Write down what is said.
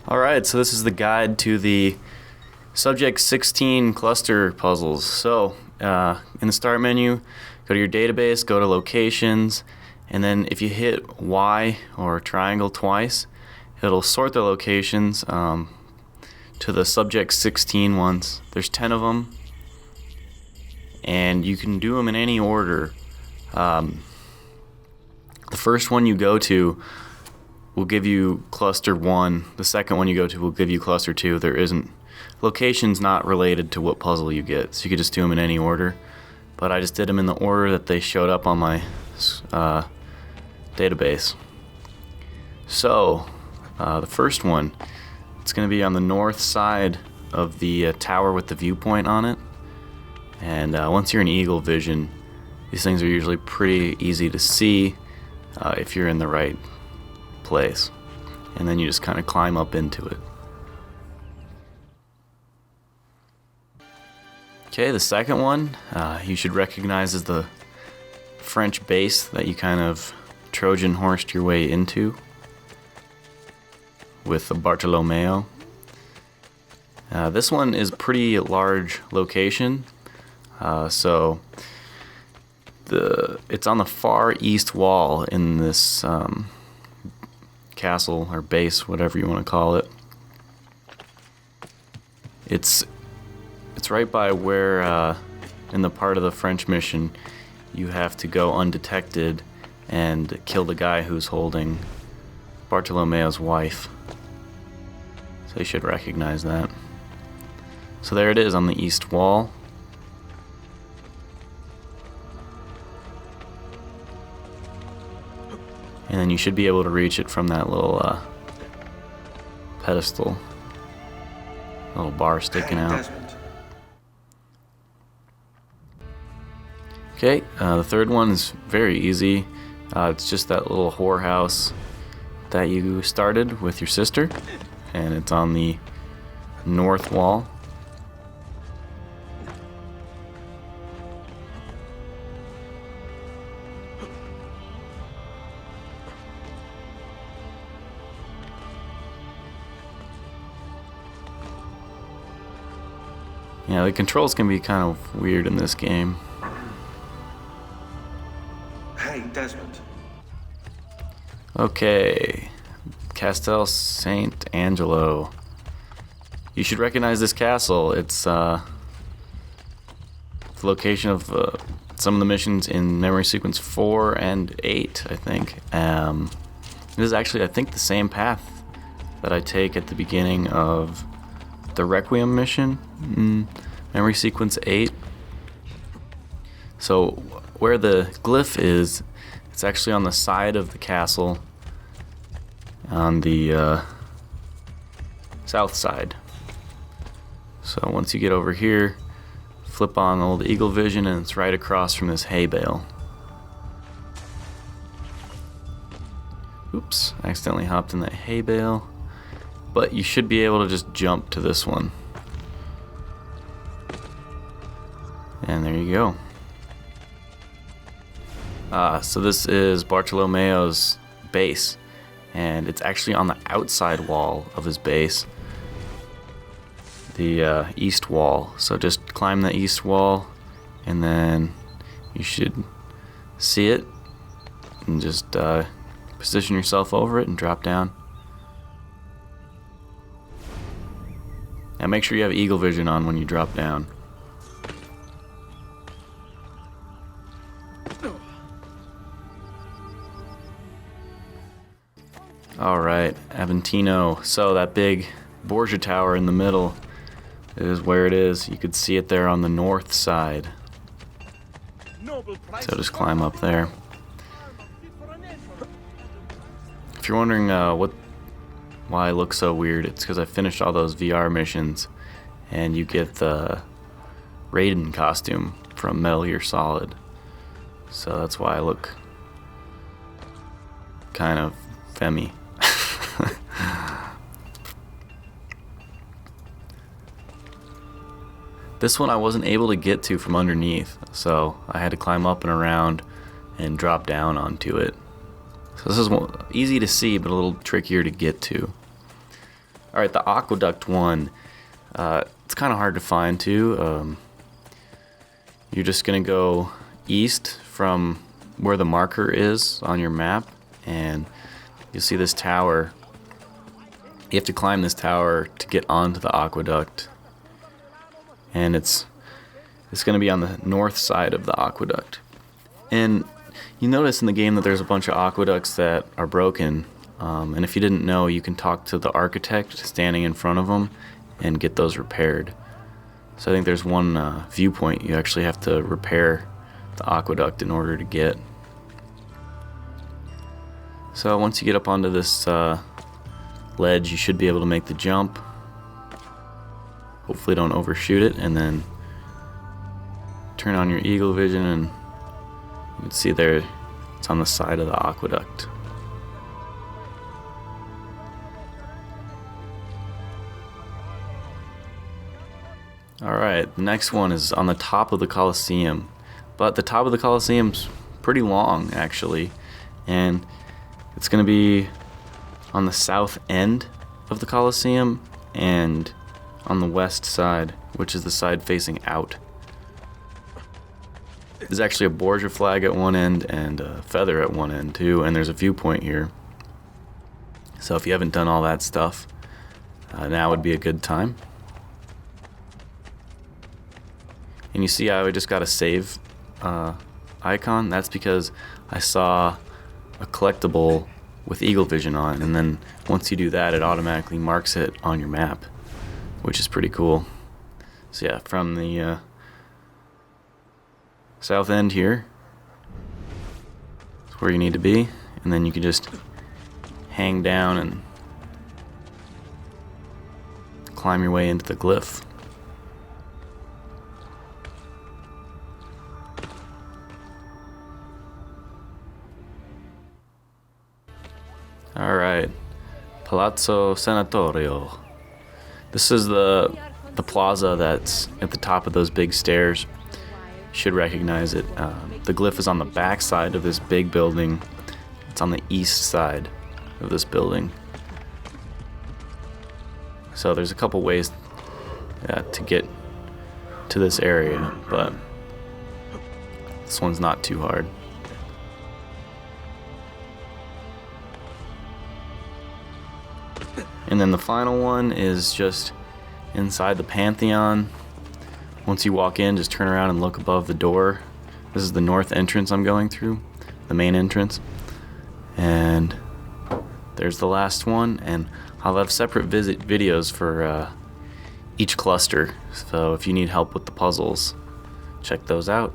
Alright, so this is the guide to the Subject 16 cluster puzzles. So, in the start menu, go to your database, go to locations, and then if you hit Y or triangle twice, it'll sort the locations to the Subject 16 ones. There's 10 of them, and you can do them in any order. The first one you go to will give you cluster 1. The second one you go to will give you cluster 2. There isn't location's not related to what puzzle you get, so you could just do them in any order. But I just did them in the order that they showed up on my database. So the first one, it's going to be on the north side of the tower with the viewpoint on it. And once you're in eagle vision, these things are usually pretty easy to see if you're in the right place, and then you just kind of climb up into it. Okay, the second one you should recognize as the French base that you kind of Trojan horsed your way into with Bartolomeo. This one is a pretty large location, so it's on the far east wall in this castle or base, whatever you want to call it. It's right by where in the part of the French mission you have to go undetected and kill the guy who's holding Bartolomeo's wife. So you should recognize that. So there it is on the east wall. And then you should be able to reach it from that little pedestal. Little bar sticking out. Okay, the third one is very easy. It's just that little whorehouse that you started with your sister. And it's on the north wall. Yeah, the controls can be kind of weird in this game. Hey, Desmond. Okay, Castel Sant'Angelo. You should recognize this castle. It's the location of some of the missions in memory sequence 4 and 8, I think. This is actually, I think, the same path that I take at the beginning of the Requiem mission, memory sequence 8. So where the glyph is, it's actually on the side of the castle, on the south side. So once you get over here, flip on old eagle vision, and it's right across from this hay bale. Oops, I accidentally hopped in that hay bale. But you should be able to just jump to this one. And there you go. So this is Bartolomeo's base. And it's actually on the outside wall of his base. The east wall. So just climb the east wall, and then you should see it. And just position yourself over it and drop down. Now make sure you have eagle vision on when you drop down. Alright, Aventino. So that big Borgia tower in the middle is where it is. You could see it there on the north side. So just climb up there. If you're wondering why I look so weird, it's because I finished all those VR missions, and you get the Raiden costume from Metal Gear Solid. So that's why I look kind of femmy. This one I wasn't able to get to from underneath, so I had to climb up and around and drop down onto it. So this is easy to see, but a little trickier to get to. Alright, the aqueduct one, it's kind of hard to find too. You're just going to go east from where the marker is on your map, and you'll see this tower. You have to climb this tower to get onto the aqueduct, and it's going to be on the north side of the aqueduct. And you notice in the game that there's a bunch of aqueducts that are broken, and if you didn't know, you can talk to the architect standing in front of them and get those repaired. So I think there's one viewpoint you actually have to repair the aqueduct in order to get. So once you get up onto this ledge, you should be able to make the jump. Hopefully don't overshoot it, and then turn on your eagle vision, and you can see there it's on the side of the aqueduct. Alright, the next one is on the top of the Colosseum. But the top of the Colosseum's pretty long, actually. And it's going to be on the south end of the Colosseum and on the west side, which is the side facing out. There's actually a Borgia flag at one end and a feather at one end too, and there's a viewpoint here. So if you haven't done all that stuff, now would be a good time. And you see how I just got a save icon? That's because I saw a collectible with eagle vision on, and then once you do that, it automatically marks it on your map, which is pretty cool. So yeah, from the south end here is where you need to be, and then you can just hang down and climb your way into the glyph. Alright, Palazzo Senatorio. This is the plaza that's at the top of those big stairs. You should recognize it. The glyph is on the back side of this big building. It's on the east side of this building. So there's a couple ways to get to this area, but this one's not too hard. And then the final one is just inside the Pantheon. Once you walk in, just turn around and look above the door. This is the north entrance I'm going through, the main entrance. And there's the last one, and I'll have separate videos for each cluster. So if you need help with the puzzles, check those out.